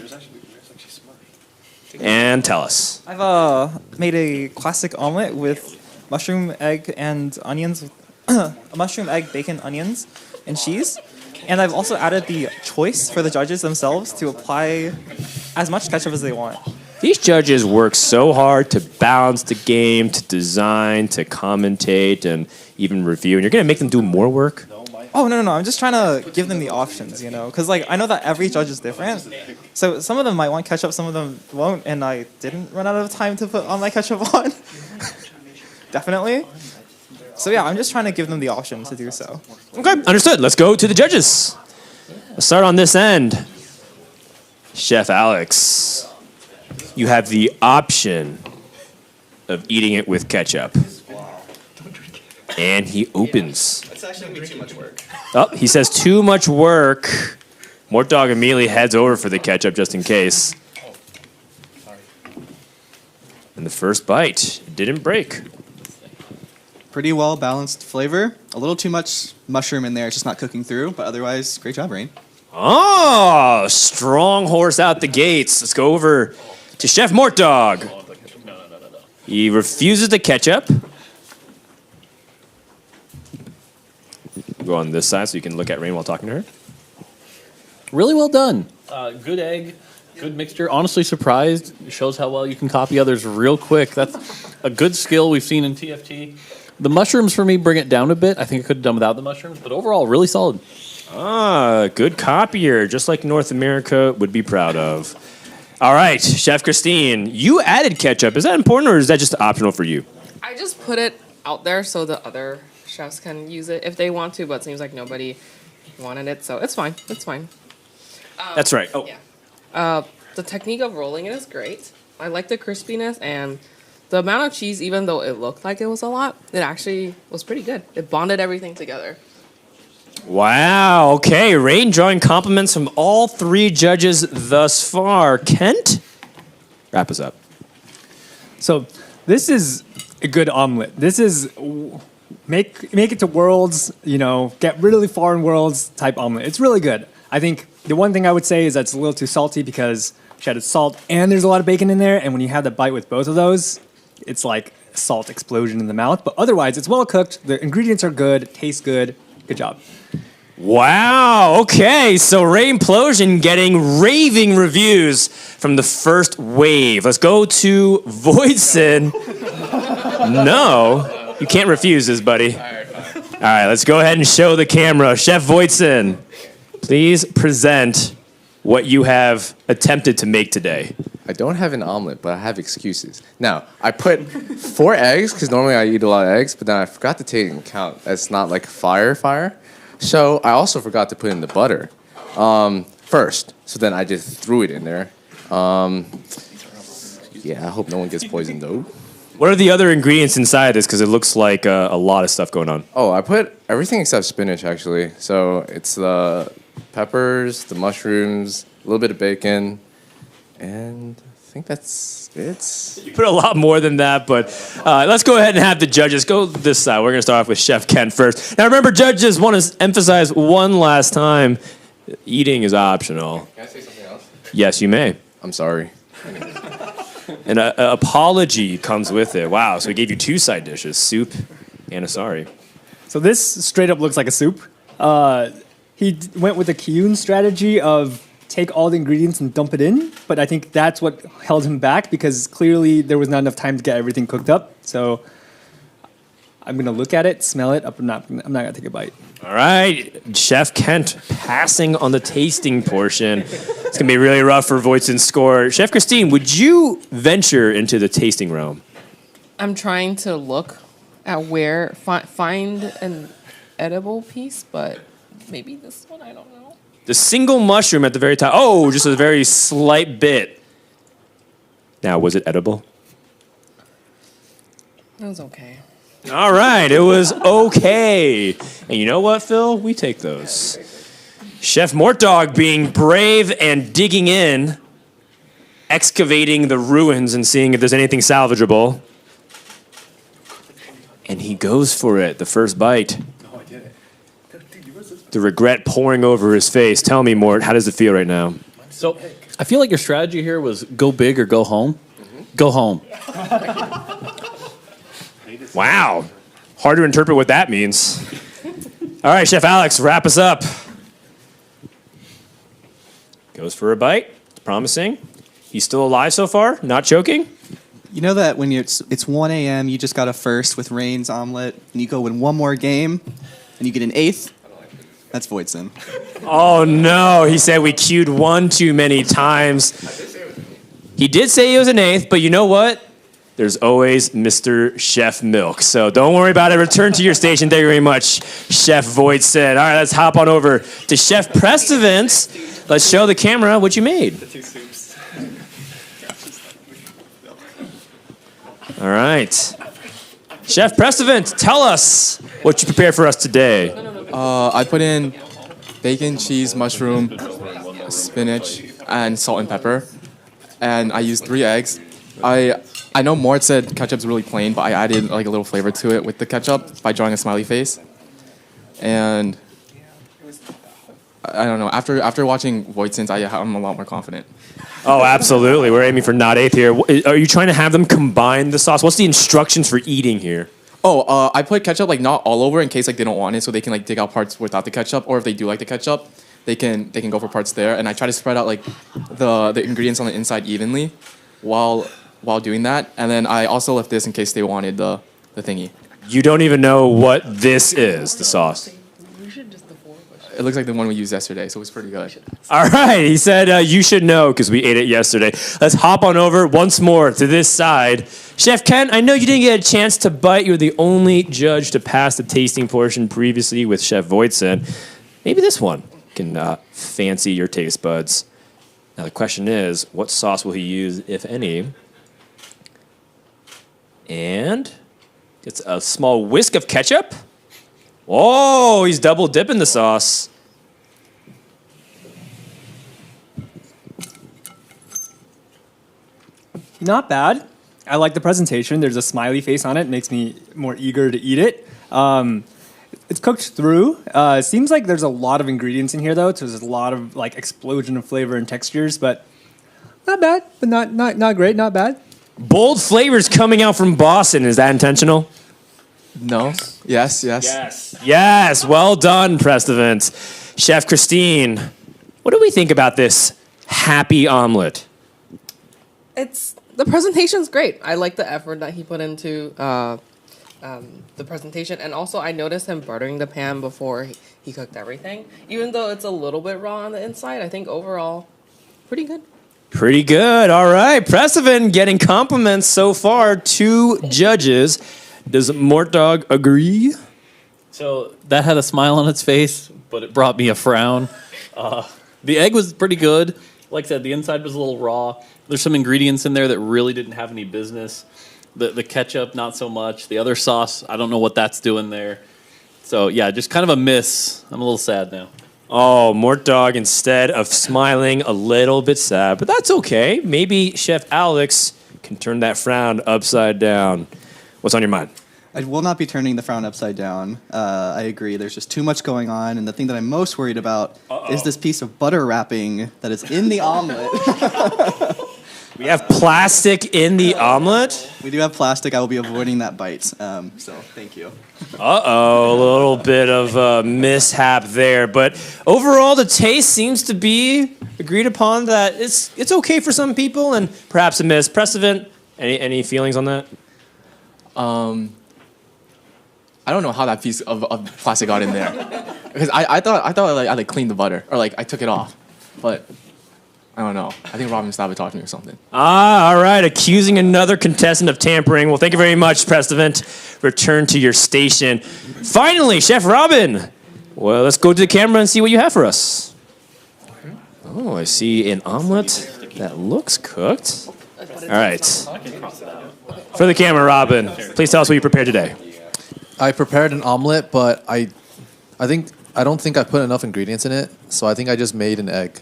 and tell us. I've made a classic omelet with mushroom, egg, and onions. Mushroom, egg, bacon, onions, and cheese. And I've also added the choice for the judges themselves to apply as much ketchup as they want. These judges work so hard to balance the game, to design, to commentate, and even review. And you're going to make them do more work? Oh, no. I'm just trying to give them the options, you know? Because, like, I know that every judge is different. So some of them might want ketchup, some of them won't. And I didn't run out of time to put all my ketchup on. Definitely. So, yeah, I'm just trying to give them the option to do so. Okay, understood. Let's go to the judges. Let's start on this end. Chef Alex, you have the option of eating it with ketchup. And he opens. That's actually going to be too much work. Oh, he says too much work. Mort Dog immediately heads over for the ketchup just in case. And the first bite didn't break. Pretty well balanced flavor. A little too much mushroom in there. It's just not cooking through. But otherwise, great job, Rain. Oh, strong horse out the gates. Let's go over to Chef Mort Dog. He refuses the ketchup. Go on this side so you can look at Rain while talking to her. Really well done. Good egg, good mixture. Honestly surprised. It shows how well you can copy others real quick. That's a good skill we've seen in TFT. The mushrooms for me bring it down a bit. I think I could have done without the mushrooms, but overall, really solid. Good copier, just like North America would be proud of. All right, Chef Christine, you added ketchup. Is that important or is that just optional for you? I just put it out there so the other chefs can use it if they want to, but it seems like nobody wanted it, so it's fine. It's fine. That's right. Oh, yeah. The technique of rolling it is great. I like the crispiness and the amount of cheese, even though it looked like it was a lot, it actually was pretty good. It bonded everything together. wow. Okay, Rain drawing compliments from all three judges thus far. Kent, wrap us up. So this is a good omelet. This is make it to Worlds, get really far in Worlds type omelet. It's really good. I think the one thing I would say is that it's a little too salty because she added salt and there's a lot of bacon in there. And when you have the bite with both of those, it's like a salt explosion in the mouth. But otherwise, it's well cooked. The ingredients are good. It tastes good. Good job. Wow. Okay, so Rain Plosion getting raving reviews from the first wave. Let's go to Voidson. No, you can't refuse this, buddy. All right, let's go ahead and show the camera. Chef Voidson, please present what you have attempted to make today. I don't have an omelet, but I have excuses. Now, I put 4 eggs, because normally I eat a lot of eggs, but then I forgot to take into account that's not like fire. So I also forgot to put in the butter first. So then I just threw it in there. Yeah, I hope no one gets poisoned though. What are the other ingredients inside this? Because it looks like a lot of stuff going on. Oh, I put everything except spinach, actually. So it's the peppers, the mushrooms, a little bit of bacon, and I think that's it. You put a lot more than that, but let's go ahead and have the judges go this side. We're going to start off with Chef Ken first. Now, remember, judges want to emphasize one last time, eating is optional. Can I say something else? Yes, you may. I'm sorry. An apology comes with it. Wow, so we gave you 2 side dishes, soup and a sorry. So this straight up looks like a soup. He went with the Kiyun strategy of take all the ingredients and dump it in, but I think that's what held him back because clearly there was not enough time to get everything cooked up. So I'm gonna look at it, smell it. I'm not gonna take a bite. All right, Chef Kent passing on the tasting portion. It's gonna be really rough for Voisin's score. Chef Christine, would you venture into the tasting realm? I'm trying to look at where find an edible piece, but maybe this one. I don't know. The single mushroom at the very top. Oh, just a very slight bit. Now, was it edible? It was okay. All right, it was okay. And you know what, Phil? We take those. Chef Mortdog being brave and digging in, excavating the ruins and seeing if there's anything salvageable. And he goes for it, the first bite. Oh, I did it. The regret pouring over his face. Tell me, Mort, how does it feel right now? So I feel like your strategy here was go big or go home. Go home. Wow. Hard to interpret what that means. All right, Chef Alex, wrap us up. Goes for a bite. It's promising. He's still alive so far? Not choking? You know that when it's 1 a.m., you just got a first with Rain's omelet, and you go win one more game, and you get an 8th? That's Voisin. Oh, no. He said we queued one too many times. He did say he was an 8th, but you know what? There's always Mr. Chef Milk. So don't worry about it. Return to your station. Thank you very much, Chef Voisin. All right, let's hop on over to Chef Prestovance. Let's show the camera what you made. The 2 soups. All right. Chef Prestovance, tell us what you prepared for us today. I put in bacon, cheese, mushroom, spinach, and salt and pepper. And I used 3 eggs. I know Mort said ketchup's really plain, but I added like a little flavor to it with the ketchup by drawing a smiley face. And I don't know. After watching Voisin's, I'm a lot more confident. Oh, absolutely. We're aiming for not 8th here. Are you trying to have them combine the sauce? What's the instructions for eating here? Oh, I put ketchup like not all over in case like they don't want it, so they can like dig out parts without the ketchup. Or if they do like the ketchup, they can go for parts there. And I try to spread out like the ingredients on the inside evenly, while doing that. And then I also left this in case they wanted the thingy. You don't even know what this is, the sauce. It looks like the one we used yesterday, so it was pretty good. All right, he said you should know because we ate it yesterday. Let's hop on over once more to this side. Chef Ken, I know you didn't get a chance to bite. You're the only judge to pass the tasting portion previously with Chef Voisin. Maybe this one can fancy your taste buds. Now the question is, what sauce will he use, if any? And gets a small whisk of ketchup. Oh, he's double dipping the sauce. Not bad. I like the presentation. There's a smiley face on it. Makes me more eager to eat it. It's cooked through. Seems like there's a lot of ingredients in here, though. So there's a lot of like explosion of flavor and textures, but not bad. But not great. Not bad. Bold flavors coming out from Boston. Is that intentional? No. Yes. Yes. Well done, Prestovance. Chef Christine, what do we think about this happy omelet? The presentation's great. I like the effort that he put into the presentation, and also I noticed him buttering the pan before he cooked everything. Even though it's a little bit raw on the inside, I think overall, pretty good. Pretty good. All right. Prestovance getting compliments so far. 2 judges. Does Mortdog agree? So that had a smile on its face, but it brought me a frown. The egg was pretty good. Like I said, the inside was a little raw. There's some ingredients in there that really didn't have any business. The ketchup, not so much. The other sauce, I don't know what that's doing there. So yeah, just kind of a miss. I'm a little sad now. Oh, Mortdog, instead of smiling, a little bit sad, but that's okay. Maybe Chef Alex can turn that frown upside down. What's on your mind? I will not be turning the frown upside down. I agree. There's just too much going on, and the thing that I'm most worried about is this piece of butter wrapping that is in the omelet. We have plastic in the omelet. We do have plastic. I will be avoiding that bite. So thank you. Uh-oh, a little bit of a mishap there. But overall, the taste seems to be agreed upon that it's okay for some people and perhaps a miss. Precedent, any feelings on that? I don't know how that piece of plastic got in there, because I thought like I like cleaned the butter or like I took it off, but I don't know. I think Robin sabotaged me or something. All right, accusing another contestant of tampering. Well, thank you very much, Precedent. Return to your station. Finally, Chef Robin. Well, let's go to the camera and see what you have for us. Oh, I see an omelet that looks cooked. All right. For the camera, Robin, please tell us what you prepared today. I prepared an omelet, but I don't think I put enough ingredients in it, so I think I just made an egg.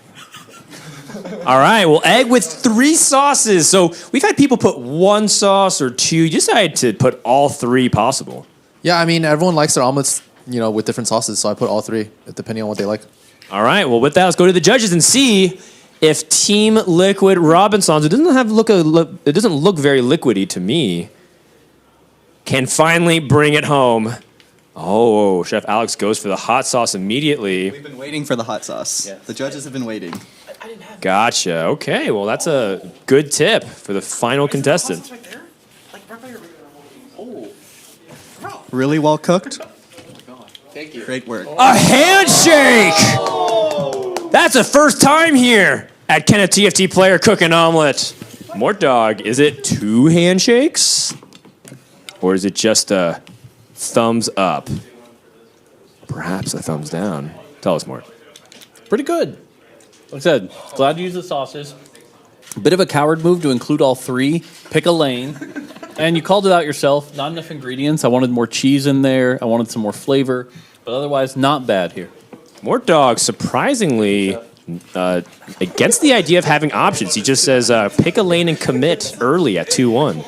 All right, well, egg with 3 sauces. So we've had people put 1 sauce or 2. You decided to put all 3 possible. Yeah, I mean, everyone likes their omelets, with different sauces, so I put all 3, depending on what they like. All right, well, with that, let's go to the judges and see if Team Liquid Robinsons, it doesn't look very liquidy to me, can finally bring it home. Oh, Chef Alex goes for the hot sauce immediately. We've been waiting for the hot sauce. The judges have been waiting. Gotcha. Okay, well, that's a good tip for the final contestant. Really well cooked. Thank you. Great work. A handshake! That's the first time here at Can a TFT Player Cook an Omelet? Mort Dog, is it 2 handshakes? Or is it just a thumbs up? Perhaps a thumbs down. Tell us more. Pretty good. Like I said, glad to use the sauces. A bit of a coward move to include all 3. Pick a lane. And you called it out yourself. Not enough ingredients. I wanted more cheese in there. I wanted some more flavor. But otherwise, not bad here. Mort Dog, surprisingly, against the idea of having options. He just says, pick a lane and commit early at 2-1.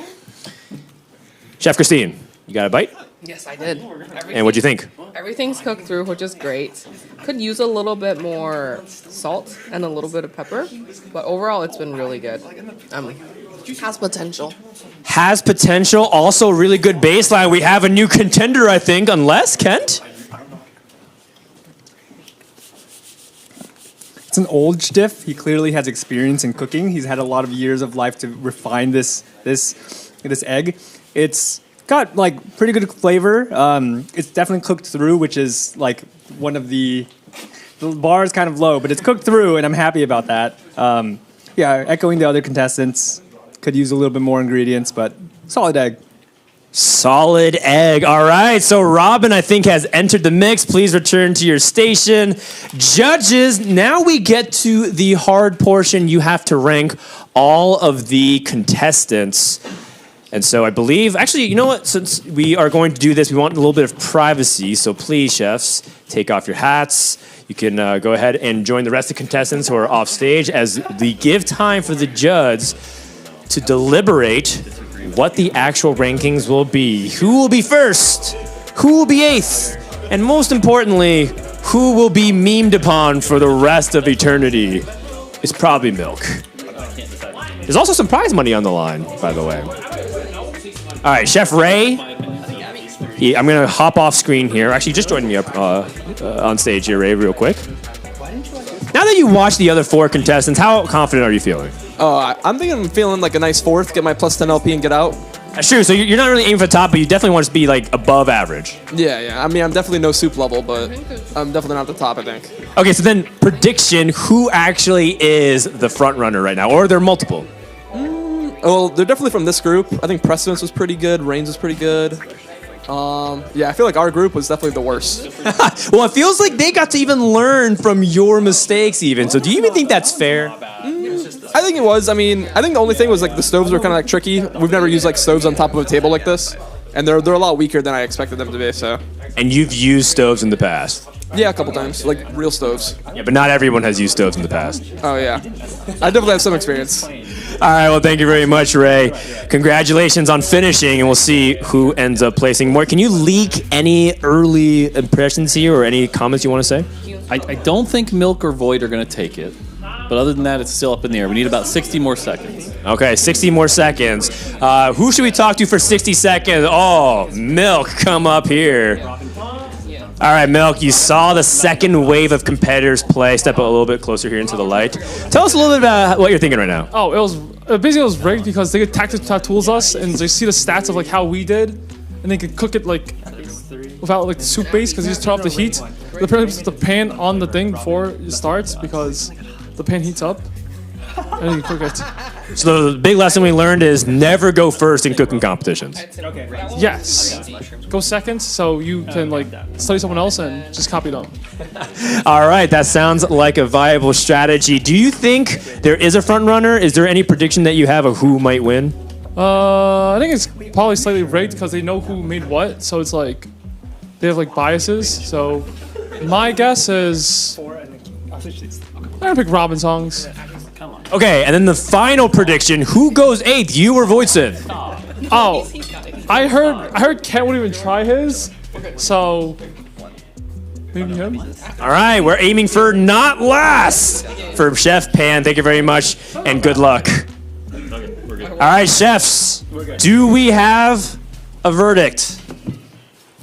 Chef Christine, you got a bite? Yes, I did. And what'd you think? Everything's cooked through, which is great. Could use a little bit more salt and a little bit of pepper, but overall it's been really good. Has potential. Has potential. Also, really good baseline. We have a new contender, I think, unless, Kent? It's an old chef. He clearly has experience in cooking. He's had a lot of years of life to refine this egg. It's got like pretty good flavor. It's definitely cooked through, which is like one of the bar is kind of low, but it's cooked through, and I'm happy about that. Yeah, echoing the other contestants, could use a little bit more ingredients, but solid egg. Solid egg. All right. So Robin, I think, has entered the mix. Please return to your station. Judges, now we get to the hard portion. You have to rank all of the contestants. And so I believe, actually, you know what? Since we are going to do this, we want a little bit of privacy. So please, chefs, take off your hats. You can go ahead and join the rest of the contestants who are off stage as we give time for the judges to deliberate what the actual rankings will be. Who will be first? Who will be 8th? And most importantly, who will be memed upon for the rest of eternity? It's probably Milk. There's also some prize money on the line, by the way. All right, Chef Ray. I'm going to hop off screen here. Actually, just join me up on stage here, Ray, real quick. Now that you watched the other 4 contestants, how confident are you feeling? I'm feeling like a nice 4th, get my plus 10 LP and get out. That's true. So you're not really aiming for the top, but you definitely want to be like above average. Yeah. I mean, I'm definitely no soup level, but I'm definitely not at the top, I think. Okay, so then prediction, who actually is the front runner right now? Or are there multiple? Well, they're definitely from this group. I think Precedence was pretty good. Reigns was pretty good. Yeah, I feel like our group was definitely the worst. Well, it feels like they got to even learn from your mistakes even. So do you even think that's fair? I think it was. I mean, I think the only thing was like the stoves were kind of like tricky. We've never used like stoves on top of a table like this. And they're a lot weaker than I expected them to be, so. And you've used stoves in the past? Yeah, a couple times, like real stoves. Yeah, but not everyone has used stoves in the past. Oh, yeah. I definitely have some experience. All right, well, thank you very much, Ray. Congratulations on finishing, and we'll see who ends up placing more. Can you leak any early impressions here or any comments you want to say? I don't think Milk or Void are going to take it. But other than that, it's still up in the air. We need about 60 more seconds. Okay, 60 more seconds. Who should we talk to for 60 seconds? Oh, Milk, come up here. All right, Milk, you saw the second wave of competitors play. Step a little bit closer here into the light. Tell us a little bit about what you're thinking right now. Oh, basically it was rigged because they could tactical tools us and they see the stats of like how we did, and they could cook it like without like the soup base because you just turn off the heat. The put the pan on the thing before it starts because the pan heats up, and then you cook it. So the big lesson we learned is never go first in cooking competitions. Yes. Go second so you can like study someone else and just copy them. All right, that sounds like a viable strategy. Do you think there is a front runner? Is there any prediction that you have of who might win? I think it's probably slightly rigged because they know who made what, so it's like they have like biases. So my guess is I'm gonna pick Robin songs. Okay, and then the final prediction: who goes 8th, you or Voisin? Oh, I heard Kent wouldn't even try his, so maybe him. All right, we're aiming for not last for Chef Pan. Thank you very much, and good luck. All right, chefs, do we have a verdict?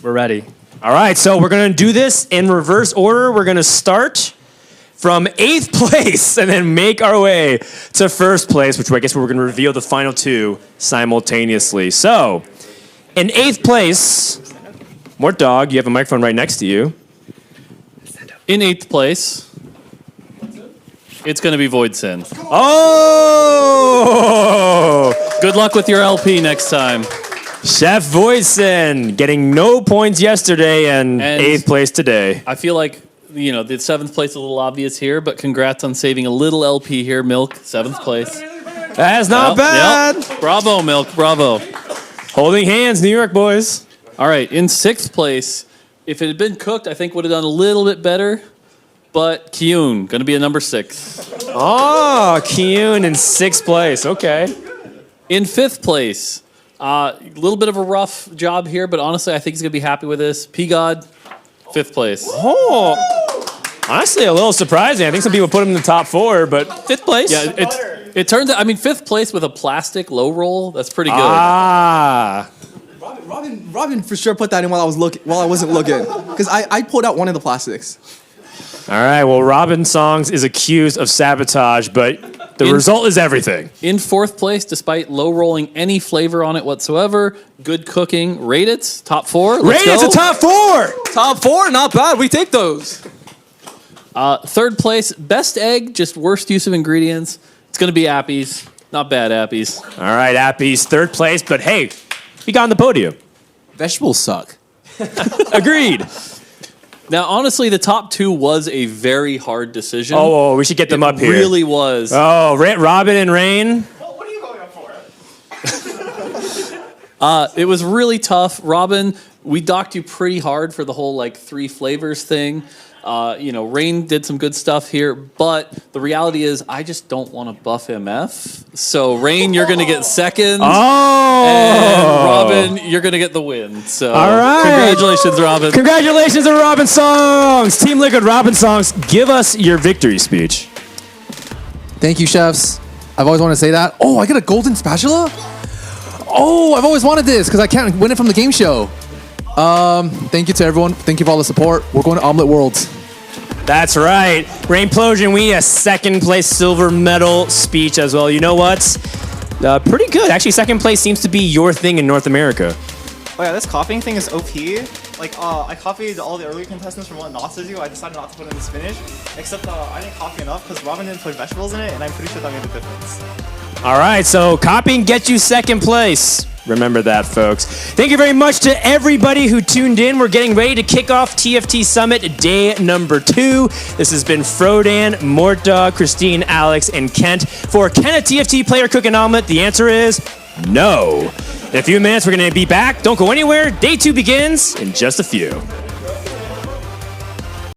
We're ready. All right, so we're gonna do this in reverse order. We're gonna start from 8th place and then make our way to 1st place, which I guess we're going to reveal the final 2 simultaneously. So, in 8th place, Mort Dog, you have a microphone right next to you. In 8th place, it's going to be Voidsin. Oh! Good luck with your LP next time. Chef Voidsin getting no points yesterday and 8th place today. I feel like the 7th place is a little obvious here, but congrats on saving a little LP here, Milk. 7th place. That's not bad. Yep. Bravo, Milk. Bravo. Holding hands, New York boys. All right, in 6th place, if it had been cooked, I think would have done a little bit better. But Kyun, going to be a number 6. Oh, Kyun in 6th place. Okay. In 5th place, a little bit of a rough job here, but honestly, I think he's going to be happy with this. P-God, 5th place. Oh. Honestly, a little surprising. I think some people put him in the top 4, but 5th place. Yeah, it turns out, 5th place with a plastic low roll, that's pretty good. Ah. Robin for sure put that in while I wasn't looking, because I pulled out one of the plastics. All right, well, Robin Songs is accused of sabotage, but the result is everything. In 4th place, despite low rolling any flavor on it whatsoever, good cooking. Rate it, top 4. Let's Rate it go. to top 4. Top 4, not bad. We take those. 3rd place, best egg, just worst use of ingredients. It's going to be Appy's. Not bad, Appy's. All right, Appy's 3rd place, but hey, he got on the podium. Vegetables suck. Agreed. Now, honestly, the top 2 was a very hard decision. Oh, we should get them up here. It really was. Oh, Robin and Rain. What are you going up for? It was really tough. Robin, we docked you pretty hard for the whole 3 flavors thing. Rain did some good stuff here, but the reality is I just don't want to buff MF. So, Rain, you're going to get 2nd. Oh! And Robin, you're going to get the win. So, all right. Congratulations, Robin. Congratulations to Robin Songs. Team Liquid Robin Songs, give us your victory speech. Thank you, chefs. I've always wanted to say that. Oh, I get a golden spatula? Oh, I've always wanted this because I can't win it from the game show. Thank you to everyone. Thank you for all the support. We're going to Omelette Worlds. That's right. Rainplosion, we need a 2nd place silver medal speech as well. You know what? Pretty good. Actually, 2nd place seems to be your thing in North America. Oh yeah, this copying thing is OP. I copied all the earlier contestants from what not to do. I decided not to put in the spinach. Except I didn't copy enough because Robin didn't put vegetables in it, and I'm pretty sure that made a difference. All right, so copying gets you 2nd place. Remember that, folks. Thank you very much to everybody who tuned in. We're getting ready to kick off TFT Summit day number 2. This has been Frodan, Mortdog, Christine, Alex, and Kent. For can a TFT player cook an omelet? The answer is no. In a few minutes, we're going to be back. Don't go anywhere. Day 2 begins in just a few.